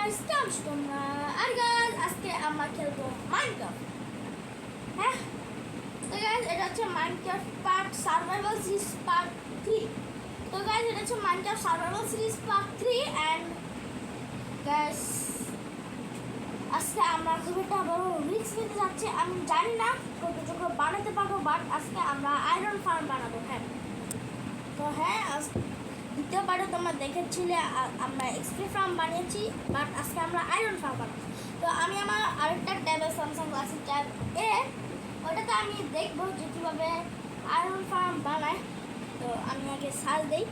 guys, কেমন আছো তোমরা? আর guys, আজকে আমরা খেলবো মাইনক্রাফট। হ্যাঁ, তো guys, এটা হচ্ছে Minecraft part survival series part 3। তো guys, এটা হচ্ছে Minecraft survival series part 3 and guys, আজকে আমরা খুব একটা বড় রিস্ক নিতে যাচ্ছি। আমি জানি না কতটুকু বানাতে পারবো, বাট আজকে আমরা আয়রন ফার্ম বানাবো। হ্যাঁ, তো হ্যাঁ, দ্বিতীয় পার্টে তোমরা দেখেছিলে আমরা এক্সপি ফার্ম বানিয়েছি, বাট আজকে আমরা আয়রন ফার্ম বানাবো। তো আমি আমার আরেকটা ট্যাবে স্যামসাং গ্যালাক্সি ট্যাব এ, ওটাতে আমি দেখবো যে কীভাবে আয়রন ফার্ম বানায়। তো আমি আগে সার্চ দিই।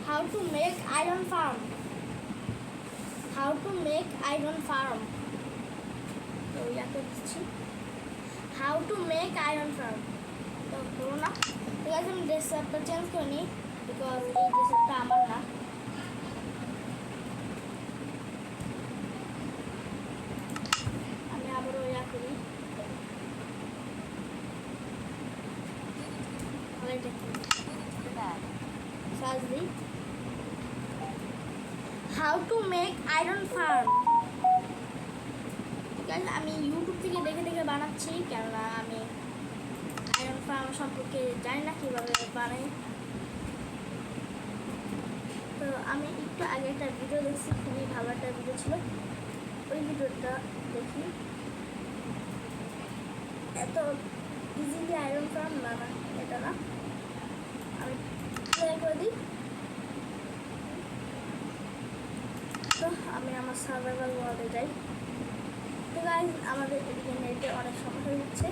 How to make iron farm. How to make iron farm. তো ইয়াকে দিচ্ছি how to make iron farm. তো করো না, ঠিক আছে, আমি ডেস্কটপটা চেঞ্জ করে নিই বিকজ এই ডেস্কটপটা আমার না। আমি আবারও ইয়া করি, সার্চ দিই how to make iron farm. আমি ইউটিউব থেকে দেখে দেখে বানাচ্ছি, কেননা আমি আয়রন ফার্ম সম্পর্কে জানি না কীভাবে বানাই। তো আমি একটু আগে একটা ভিডিও দেখছি, খুবই ভালো একটা ভিডিও ছিল, ওই ভিডিওটা দেখি। এত ইজিলি আয়রন ফার্ম না, এটা না, আমি প্লে করে দিই। তো আমি আমার সার্ভাইভাল ওয়ার্ল্ডে যাই। তো গাইজ, আমাদের এদিকে নেটে অনেক সমস্যা হচ্ছে।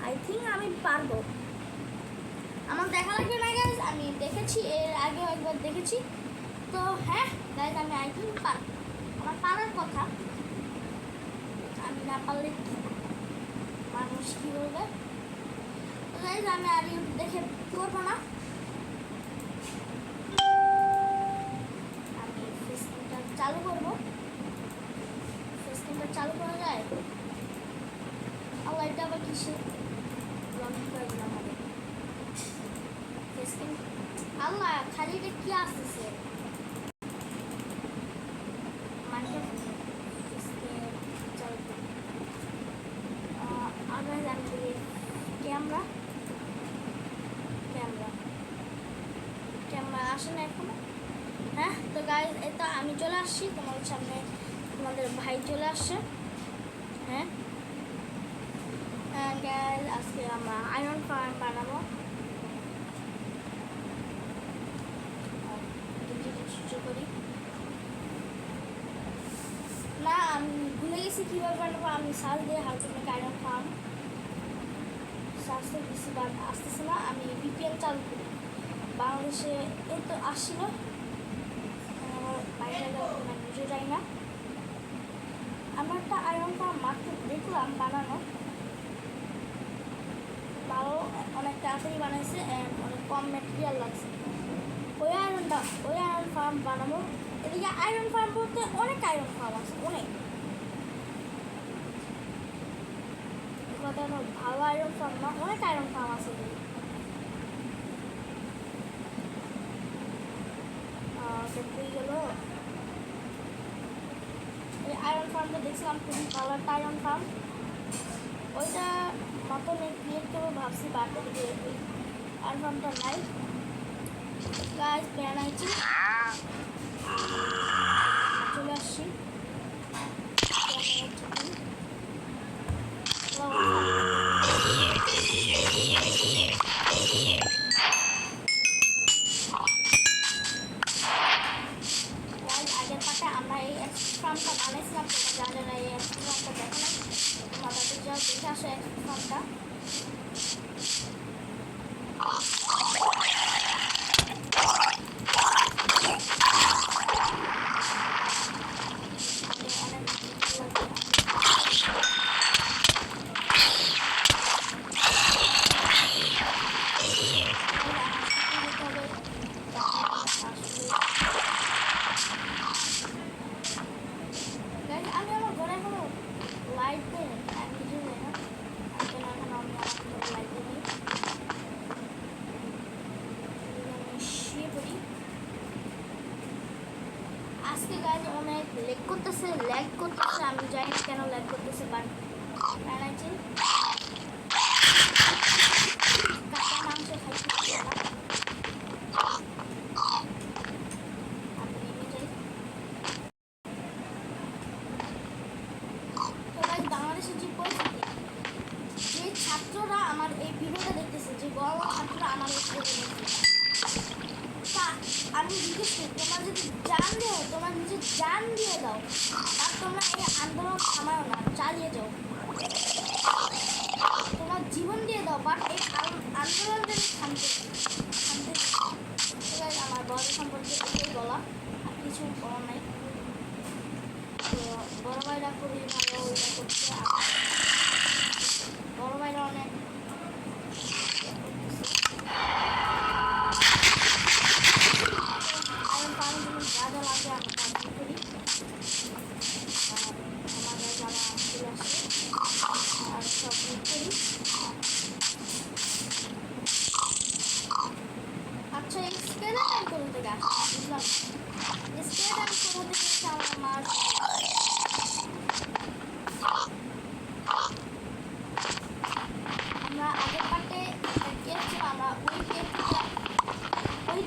আই থিঙ্ক আমি পারবো, আমার দেখা লাগবে না গাইজ, আমি দেখেছি, এর আগেও একবার দেখেছি। তো হ্যাঁ গাইজ, আমি আই থিঙ্ক পারবো, আমার পারার কথা। আমি না পারলে মানুষ কী বলবে? তো গাইজ, আমি আর ইউটিউব দেখে করবো না, চালু করবো। ফেসক্রিনটা চালু করা যায়? আল্লাহ, এটা আবার কিসে লগ ইন করে দিলাম আমাদের ফেসক্রিন। আল্লাহ, খালি এটা কি আসতেছে? মানে আবার আমি ক্যামেরা ক্যামেরা ক্যামেরা আসে না এখনো। হ্যাঁ, তো গাইজ, এটা আমি চলে আসছি তোমাদের সামনে, তোমাদের ভাই চলে আসছে। হ্যাঁ গাইজ, আজকে আমরা আয়রন ফার্ম বানাবো। করি না, আমি ভুলে গেছি কীভাবে বানাবো। আমি সার্চ দিয়ে how to make iron farm search তো দিচ্ছি, বাট আসতেছে না। আমি ভিপিএন চালু করি, বাংলাদেশে এই তো আসছিল, বাইরে বুঝে যাই না। আমার একটা আয়রন ফার্ম মাত্র দেখলাম বানানো, ভালো, অনেক তাড়াতাড়ি বানাইছে, অনেক কম ম্যাটেরিয়াল লাগছে। ওই আয়রন ফার্ম বানাবো। এদিকে আয়রন ফার্ম বলতে অনেক আয়রন ফার্ম আছে, অনেক ভালো আয়রন ফার্ম না, অনেক আয়রন ফার্ম আছে। গেল এই আয়রন ফার্মটা দেখছিলাম, খুবই ভালো একটা আয়রন ফার্ম। ওইটা মতন ক্রিয়েট করবো ভাবছি, বাট ওই আয়রন ফার্মটা নাই। গাছ বানাইছি, চলে আসছি। আগের পাটে আমরা এই এক্সপি ফার্মটা বানাইছিলাম, তোমরা যারা এই এক্সপি ফার্মটা দেখো না, তোমরা তাদের যাও দেখে আসো এক্সপি ফার্মটা। আমি আমার ঘরে এখন ল্যাগ করতেছে, আমি জানি না কেন ল্যাগ করতেছে, বাট এনার্জি কাঁচা মাংস খাইতে আমি নেমে যাই। তো গাইস বাংলাদেশের যে পরিস্থিতি, যে ছাত্ররা আমার এই ভিডিওটা দেখতেছে, যে বড় ছাত্ররা আমার এই ভিডিওটা দেখতেছে, তা আমি জিজ্ঞেস করি তোমরা যদি জান দিও, তোমরা নিজের জান দিয়ে দাও, আর তোমরা এই আন্দোলন থামাও না, চালিয়ে যাও, তোমার জীবন দিয়ে দাও, বাট এই আন্দোলন যেন থামতে আমার বড় সম্পর্কে এটাই বলা, আর কিছু বলার নাই। তো বড় ভাইরা খুবই ভালো ইয়ে করছে, বড় ভাইরা অনেক যা যা লাগবে আমি কাজ করি, আমাদের যারা চলে আসে আর সব করি। আচ্ছা স্কেলেটন কোথা থেকে আসছে বুঝলাম, স্কেলেটন কোথা থেকে এসে আমার মার আমরা আগের পার্টে কেপ ছিল, আমরা ওই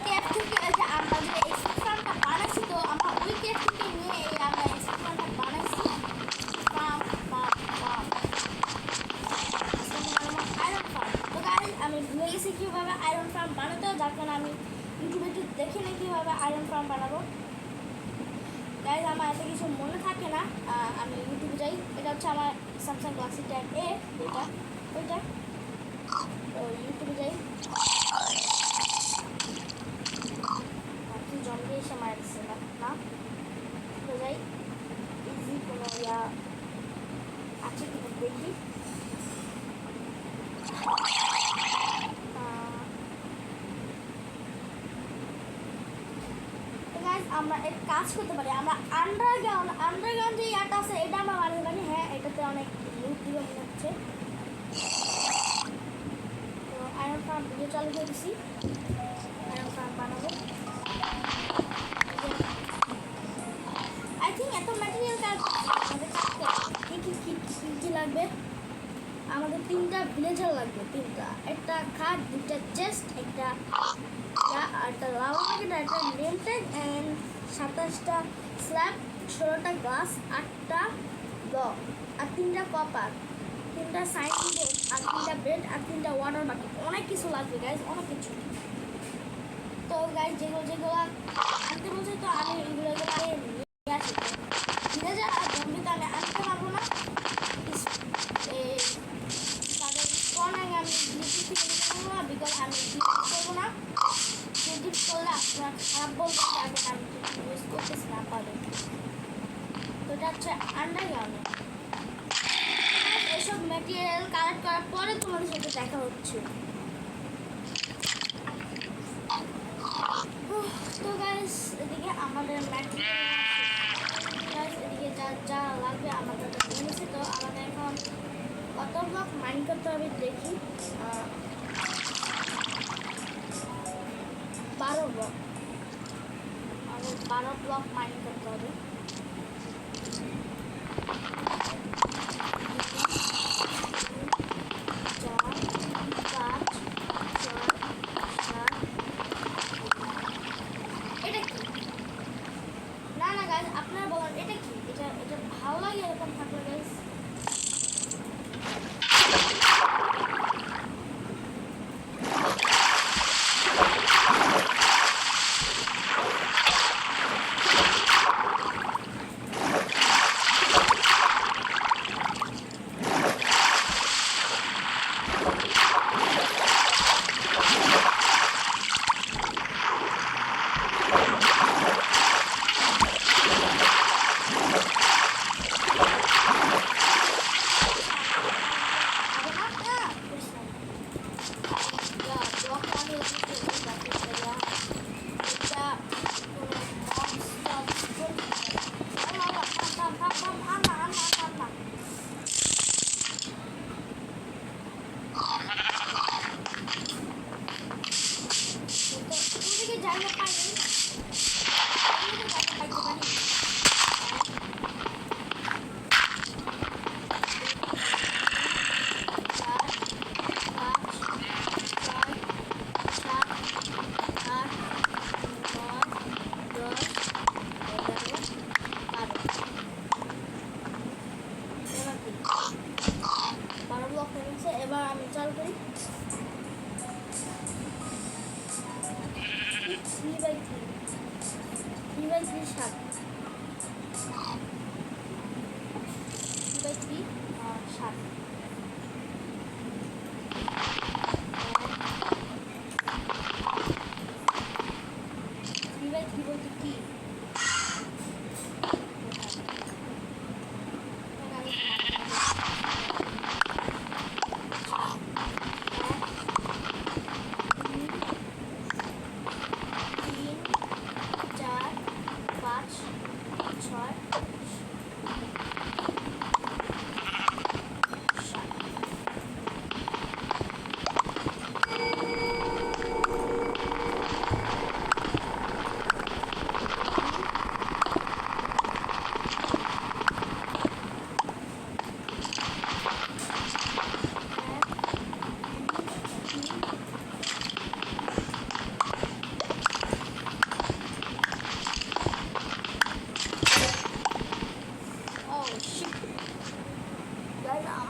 কেপ থেকে যে আমরা যে এক্সপ্রেশনটা বানাইছি, তো আমরা ওই কেপ থেকে নিয়ে এই আমরা এক্সপ্রেশনটা বানাইছি আয়রন ফার্ম। তো গাইস আমি ভুলে গেছি কীভাবে আয়রন ফার্ম বানাতে হয়, যার কারণে আমি ইউটিউবে একটু দেখে নিই কীভাবে আয়রন ফার্ম বানাবো। গাইস আমার এত কিছু মনে থাকে না, আমি ইউটিউবে যাই, এটা হচ্ছে আমার স্যামসাং গ্যালাক্সি ট্যাব এ, এটা ওইটা, তো ইউটিউবে যাই, কি জম্বি এসে মারা দিচ্ছে না, তো যাই ইজি কোনো ইয়া আছে কিনা দেখি। আমরা এক কাজ করতে পারি, আমরা আন্ডারগ্রাউন্ড যে ইয়াটা আছে এটা আমরা বানাতে পারি। হ্যাঁ এটাতে অনেক লুট দিয়ে মনে হচ্ছে। তো আয়রন ফার্ম ভিডিও চালু করে দিছি, আয়রন ফার্ম বানাবো। আই থিঙ্ক এত ম্যাটেরিয়াল আমাদের কাটতে কি লাগবে, আমাদের 3টা ভিলেজার লাগবে, 3টা, একটা খাট, 2টা চেস্ট, একটা একটা লাভা বাকেট, একটা নেম ট্যাগ অ্যান্ড 27টা স্ল্যাব, 16টা গ্লাস, 8টা ব্লক, আর 3টা কপার, 3টা সাইন বোর্ড, আর 3টা বেড, আর 3টা ওয়াটার বাকেট। অনেক কিছু লাগবে গাইজ, অনেক কিছু। তো গাইজ যেগুলো আনতে বলছে, তো আমি এগুলো নিয়ে আসি। ভিলেজার আর জম্বিতে আমি আনতে পারবো না, তাদের স্পন আগে আমি ডিলিট থেকে নিতে পারবো না, বিকজ আমি ডিলিট করবো না, ডিলিট করলে আপনার খারাপ বলতে আগে আমি ইউজ করতেছি না পারবেন। তো এটা হচ্ছে আন্ডারগ্রাউন্ডে। এসব ম্যাটেরিয়াল কালেক্ট করার পরে তোমাদের সাথে দেখা হচ্ছে। তো গাইস এদিকে আমাদের ম্যাটেরিয়াল এদিকে যা লাগবে আমাদের এনেছি। তো আমাদের এখন কত ব্লক মাইন করতে হবে দেখি, 12 ব্লক, আমাদের 12 ব্লক মাইন করতে হবে। আপনারা বলেন এটা কি, এটা ভালো লাগে এরকম থাকলে গাইস।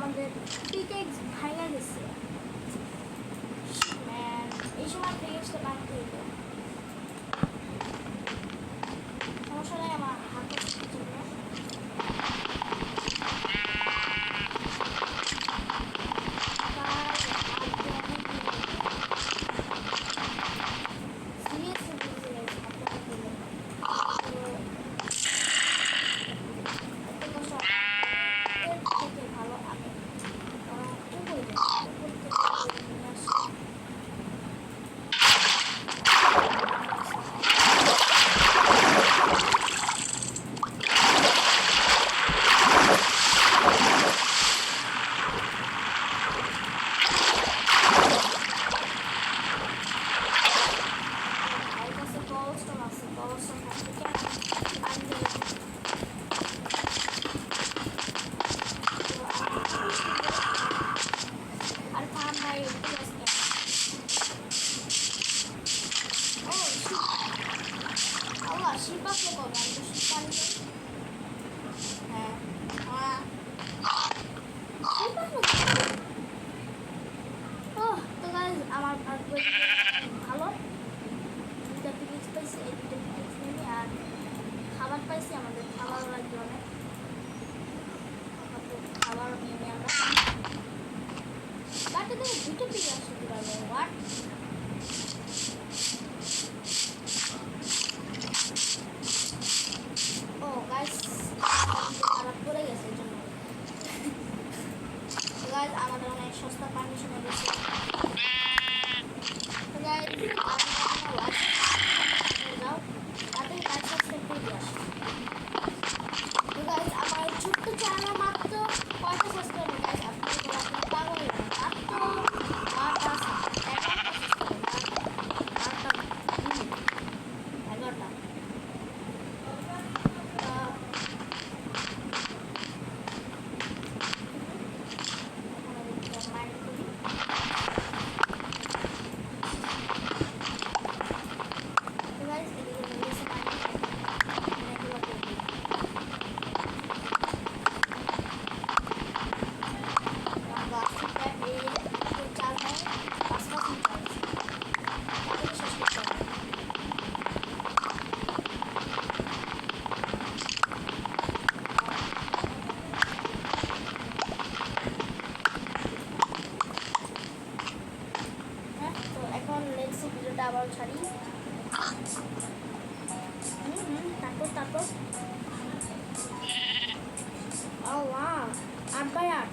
আমাদের পিকেক্স ভাঙা গেছে। ম্যান এই সময় পিকেক্সটা ভাঙতে হইল। সমস্যা নেই, আমার হাতে জন্য আমার ভালো দুটা পিকেক্স পাইছি। এই দুটো পিকেক্স নিয়ে আর খাবার পাইছি, আমাদের খাবার লাগবে অনেক, খাবার নিয়ে আমরা বাটে থেকে দুটো পিকেক্স দিতে পারবো। হোয়াট ও গাইস খারাপ করে গেছে এই জন্য। গাইস আমাদের অনেক সস্তা পারমিশন হয়ে গেছে। আমার ছোট্ট চ্যানেল মাত্র 50 সাবস্ক্রাইবার গাইস, আপনি পাগল মাত্র 11টা আবার ছাড়ি। তারপর ও ওয়াও 8x8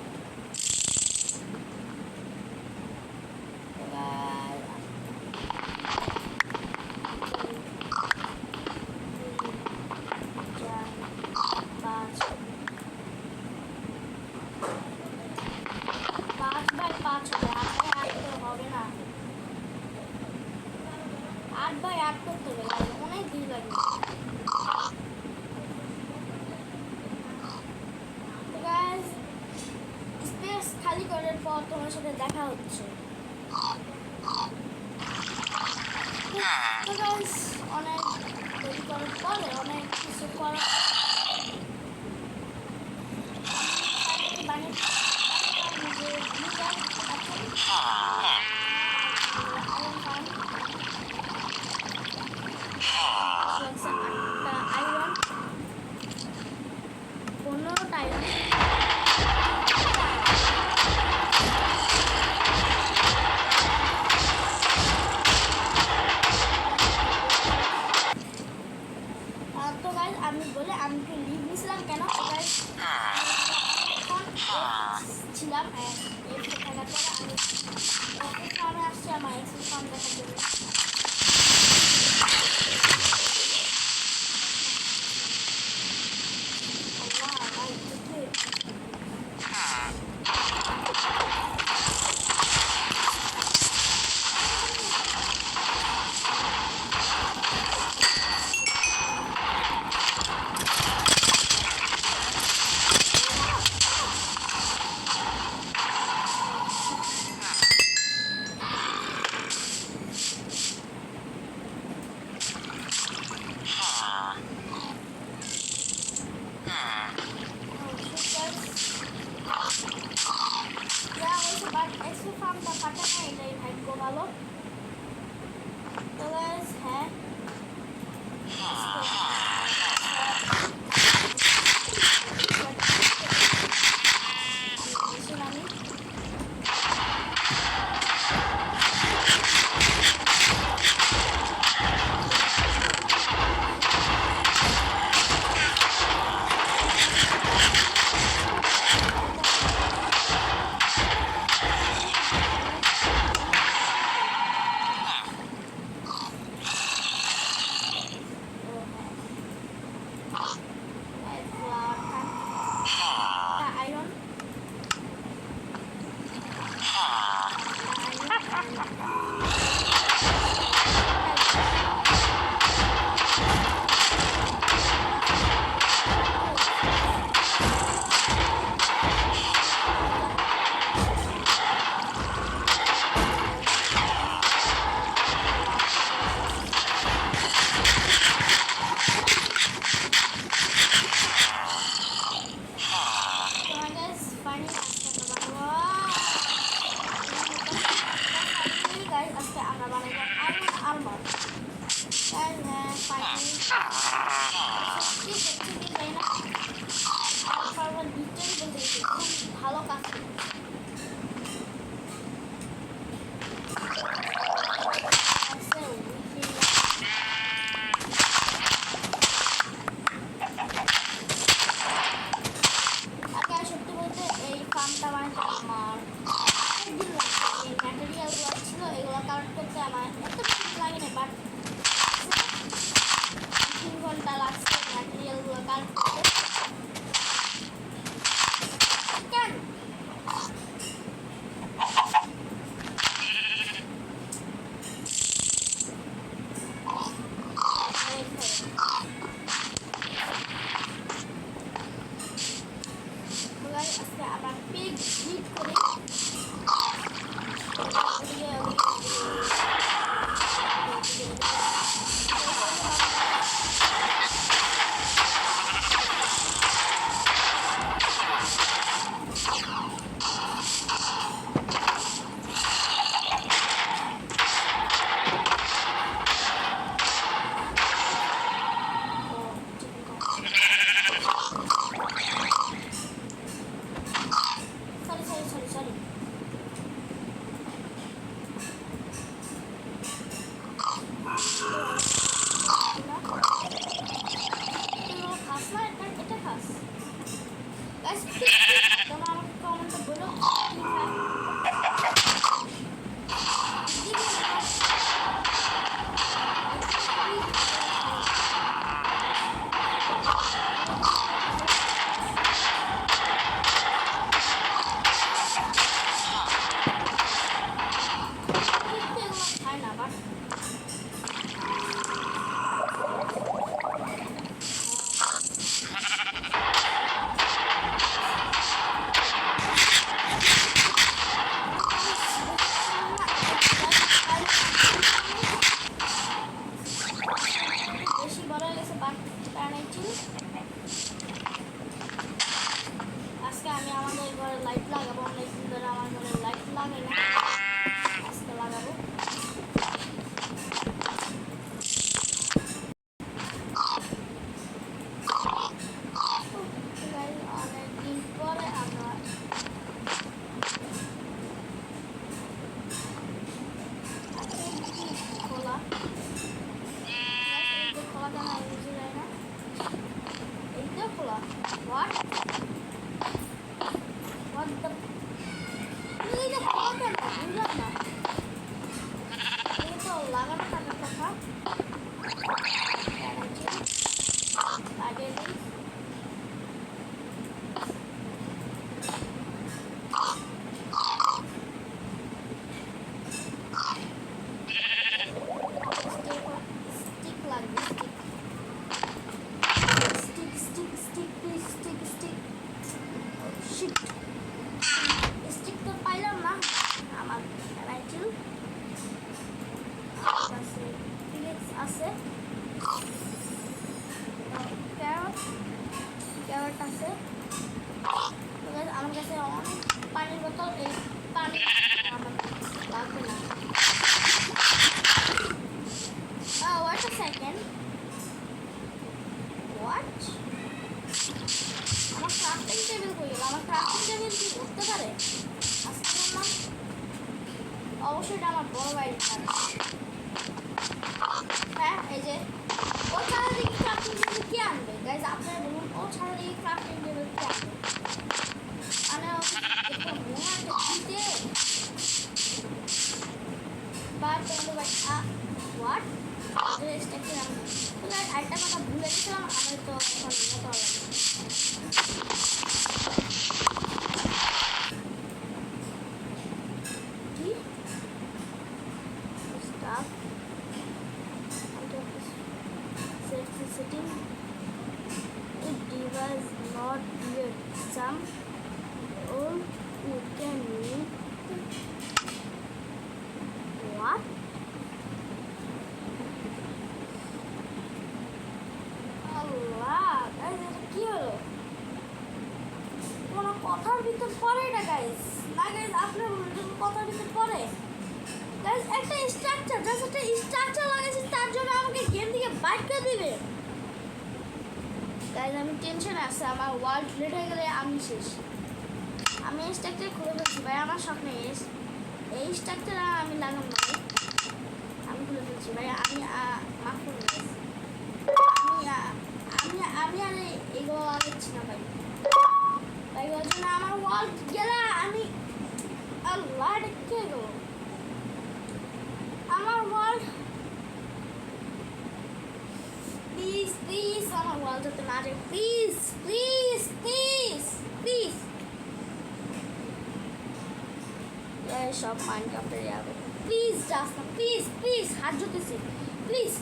5x5 হবে না, 8x8 করতে হবে, অনেক দিন লাগে। স্পেস খালি করার পর তোমার সাথে দেখা হচ্ছে। অনেক দেরি করার পরে অনেক কিছু করার আয়রন 15টা আয়রন আমি বলে আমি একটু লিভ নিয়েছিলাম কেন ছিলাম থাকার পরে আমি আসছি আমার এক্সেল ফর্ম দেখার জন্য। ভালো। তো গাইস হ্যাঁ আমি ভালো কাজ সত্যি বলতে এই ফার্মটা বানাতে আমার অনেকদিন লাগছে। এই ম্যাটেরিয়ালগুলো ছিল এগুলো কালেক্ট করতে আমার এত বেশি লাগে না, বাট 3 ঘন্টা লাগছে ম্যাটেরিয়ালগুলো কালেক্ট করতে। কেন আজকে আমরা পিক হিট করি sorry খাস না এটা খাস গাইস তোমরা আমাকে কমেন্টে বলো কি খায় খায় না বাট বেশি বড় হয়ে গেছে বাট টানাইছি। আজকে আমি আমাদের ঘরে লাইট লাগাবো, অনেকদিন ধরে আমার ঘরে লাইট লাগাই না, আজকে লাগাবো। অনেকদিন পরে আমরা খোলা খোলা কেন বুঝে যায় না, এইটা খোলা হোয়াট হোয়াট দ্য এইটা খোলা কেন বুঝলাম না, এই তো লাগানো থাকার কথা লাগিয়ে দিই। স্টিক লাগবে, স্টিক স্টিক তো পাইলাম না আমার রাইটেল আছে, ফিলিক্স আছে, ক্যারট আছে। আমার কাছে অনেক পানির বোতল, এই পানি আমার লাগবে না। পারে আজকে না অবশ্যই এটা আমার বড় ভাই পারে হ্যাঁ এই যে ও ছাড়া দেখি ক্রাফটিং টেবিল কি আনবে গাইজ আপনারা বলুন ও ছাড়া দেখি ক্রাফটিং টেবিল কি আনবে মানে এটা মনে আছে দিতে বাট ভাই হোয়াট স্টেপে আমি তো গাইজ আরেকটা কথা ভুলে গেছিলাম আমি তো এখন মনে করা কি staff setting it device not yet some or you can need what Allah guys এটা কি হলো কোনো কথার ভিতর পড়ে না গাইস না গাইস আপনার কথার ভিতর পড়ে গাইস একটা স্ট্রাকচার জাস্ট একটা স্ট্রাকচার লাগাইছি তার জন্য আমাকে গেম থেকে বাইট করে দিবে গাইস আমি টেনশনে আছি আমার ওয়ার্ল্ড ডিলিট হয়ে গেলে আমি শেষ আমি এই স্ট্রাকচার খুলে ফেলছি ভাই আমার শখ নেই এই স্ট্রাকচার আমি লাগাম না আমি খুলে ফেলছি ভাই আমি মাফ করে দিয়েছি আমি আর এগুলো লাগাচ্ছি না ভাই ভাই ওর জন্য আমার ওয়ার্ল্ড গেলে আমি আল্লাহ কে গো আমার ওয়ার্ল্ড প্লিজ প্লিজ আমার ওয়ার্ল্ড যাতে না যায় প্লিজ প্লিজ প্লিজ প্লিজ সব মাইনক্রাফটে যাবে প্লিজ জাস্ট প্লিজ প্লিজ হাত জুতেছি please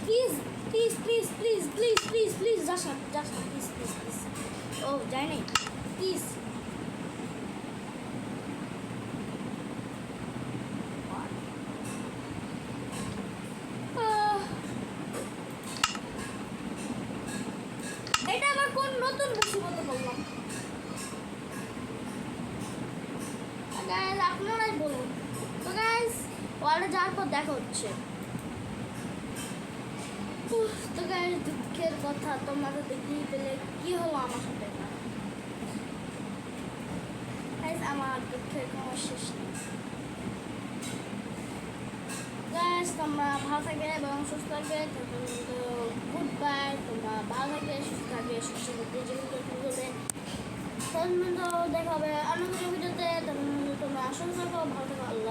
please please please please please please please just please please please ও যাই নাই প্লিজ এটা আবার কোন নতুন মুসিবতে বললাম গাইস আপনারাই বলুন তো গাইস ওয়ার্ল্ডে যাওয়ার পর দেখা হচ্ছে তো গাইস দুঃখের কথা তোমাদের দেখিয়ে পেলে কি হলো আমার সাথে গাইস আমার দুঃখের কোনো শেষ নেই গাইস তোমরা ভালো থাকবে এবং সুস্থ থাকবে গুড বাই তোমরা ভালো থাকবে সুস্থ থাকবে সুস্থ থাকবে জীবন করবে তখন দেখা হবে অন্য কোনো ভিডিওতে তখন তোমরা সুস্থ থাকো ভালো থাকো আল্লাহ